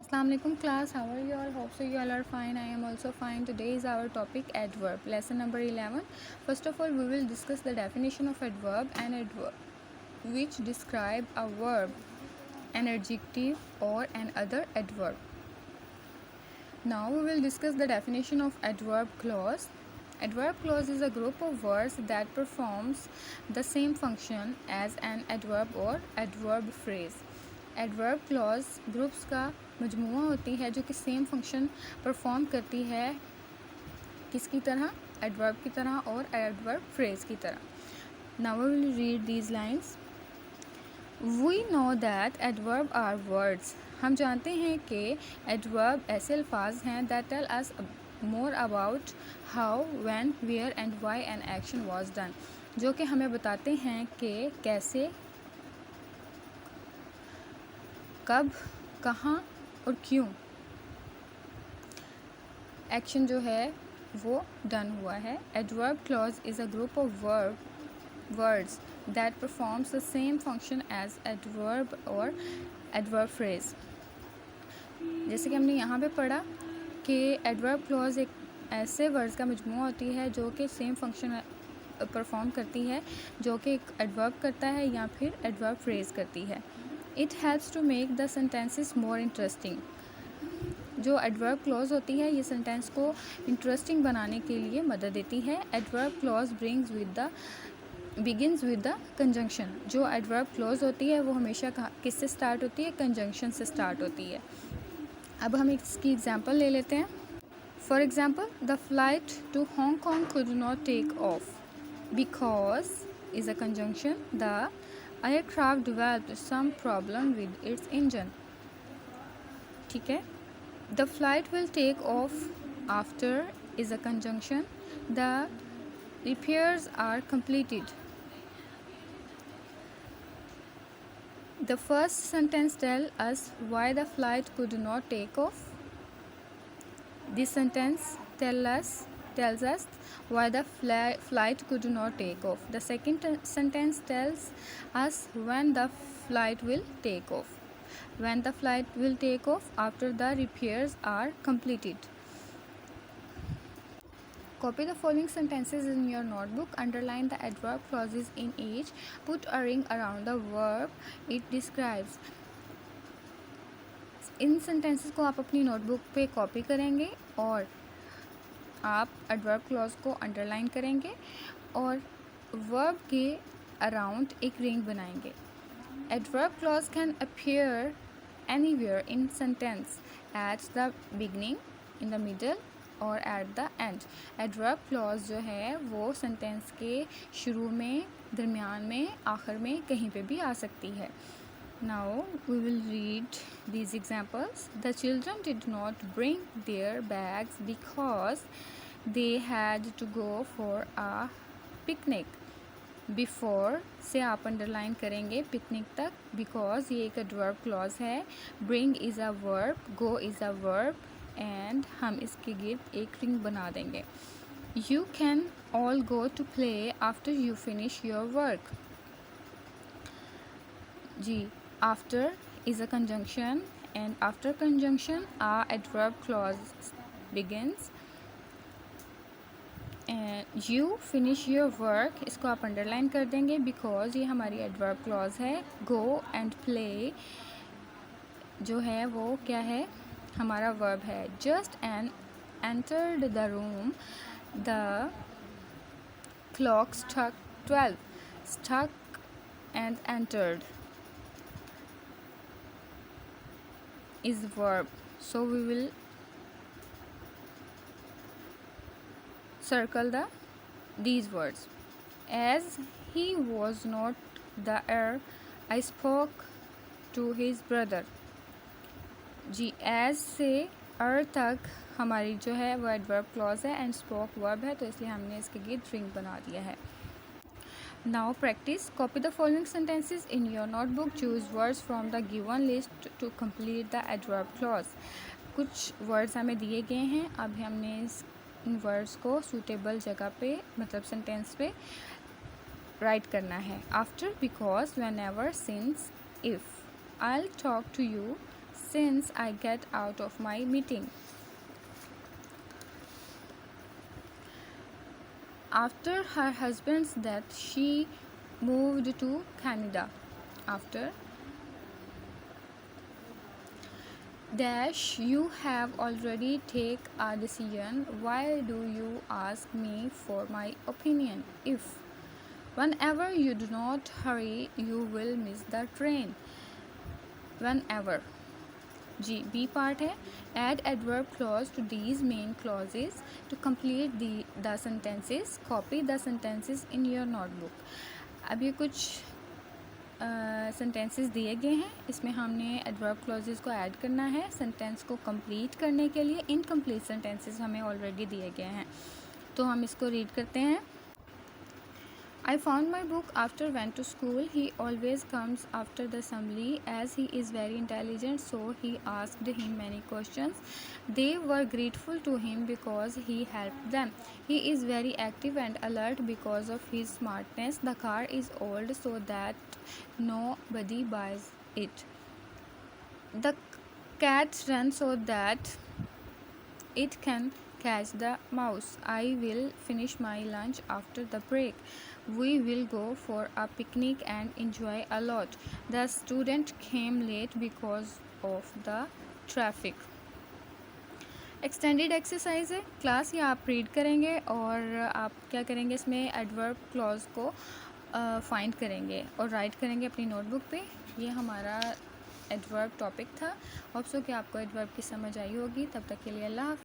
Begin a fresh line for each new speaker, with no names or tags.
Assalamualaikum class, how are you all? Hope so you all are fine. I am also fine. Today is our topic adverb, lesson number 11. First of all, we will discuss the definition of adverb and adverb which describe a verb, an adjective or an other adverb. Now we will discuss the definition of adverb clause. Adverb clause is a group of words that performs the same function as an adverb or adverb phrase. Adverb clause groups का मजमूआ होती है जो कि same function perform करती है किसकी तरह, adverb की तरह और एडवर्ब फ्रेज की तरह. Now we will read these lines. We know that adverb are words. हम जानते हैं कि एडवर्ब ऐसे अल्फाज हैं that tell us more about how, when, where and why an action was done. जो कि हमें बताते हैं कि कैसे, कब, कहाँ और क्यों एक्शन जो है वो डन हुआ है. Adverb clause is a group of words that performs the same function as adverb और एडवर्ब फ्रेज. जैसे कि हमने यहाँ पे पढ़ा कि एडवर्ब क्लॉज एक ऐसे वर्ड्स का मजमूआ होती है जो कि सेम फंक्शन परफॉर्म करती है, जो कि एक एडवर्ब करता है या फिर एडवर्ब फ्रेज करती है. It helps to make the sentences more interesting. जो एडवर्ब क्लॉज होती है ये सेंटेंस को इंटरेस्टिंग बनाने के लिए मदद देती है. Adverb clause begins with the conjunction. जो एडवर्ब क्लॉज होती है वो हमेशा किससे स्टार्ट होती है, कंजंक्शन से स्टार्ट होती है. अब हम इसकी एग्जांपल ले लेते हैं. For example, the flight to Hong Kong could not take off because is a conjunction. The aircraft developed some problem with its engine. ठीक है. The flight will take off after is a conjunction. The repairs are completed. The first sentence tells us why the flight could not take off. This sentence tells us why the flight could not take off. The second sentence tells us when the flight will take off. When the flight will take off after the repairs are completed. Copy the following sentences in your notebook. Underline the adverb clauses in each. Put a ring around the verb it describes. In sentences को आप अपनी notebook पे copy करेंगे और आप adverb clause को underline करेंगे और वर्ब के अराउंड एक रिंग बनाएंगे. Adverb clause can appear anywhere in sentence at the beginning, in the middle और at the end. Adverb clause जो है वो सेंटेंस के शुरू में, दरमियान में, आखिर में कहीं पे भी आ सकती है. Now we will read these examples. The children did not bring their bags because they had to go for a picnic. Before से आप अंडरलाइन करेंगे पिकनिक तक, because ये एक adverb clause है. Bring is a verb, go is a verb and हम इसके गिर्द एक रिंग बना देंगे. You can all go to play after you finish your work. Ji, after is a conjunction and after conjunction a adverb clause begins. and you finish your work, इसको आप underline कर देंगे because ये हमारी adverb clause है. go and play जो है वो क्या है, हमारा verb है. just and entered the room, the clock struck 12. struck and entered is verb, so we will circle these words. As he was not there, I spoke to his brother. Ji, as से तक हमारी जो है वो adverb clause है and spoke verb है, तो इसलिए हमने इसके गिर्द रिंग बना दिया है. Now practice. Copy the following sentences in your notebook. Choose words from the given list to complete the adverb clause. कुछ words हमें दिए गए हैं, अब हमने इन words को suitable जगह पे, मतलब sentence पे राइट करना है. After, because, whenever, since, if. I'll talk to you since I get out of my meeting. After her husband's death, she moved to Canada. After dash you have already take a decision. Why do you ask me for my opinion? If whenever you do not hurry, you will miss the train. Whenever. G. B part है. Add adverb clause to these main clauses to complete the sentences. Copy the sentences in your notebook. अब ये कुछ sentences दिए गए हैं, इसमें हमने adverb clauses को ऐड करना है सेंटेंस को कंप्लीट करने के लिए. इनकम्प्लीट सेंटेंसेस हमें ऑलरेडी दिए गए हैं, तो हम इसको रीड करते हैं. I found my book after went to school. He always comes after the assembly as he is very intelligent, so he asked him many questions. They were grateful to him because he helped them. He is very active and alert because of his smartness. The car is old so that nobody buys it. The cat runs so that it can catch the mouse. I will finish my lunch after the break. We will go for a picnic and enjoy a lot. The student came late because of the traffic. Extended exercise है class, या आप read करेंगे और आप क्या करेंगे, इसमें adverb clause को फाइंड करेंगे और राइट करेंगे अपनी नोटबुक पे. ये हमारा एडवर्ब टॉपिक था. होप सो कि आपको एडवर्ब की समझ आई होगी. तब तक के लिए अल्लाह हाफ़िज़.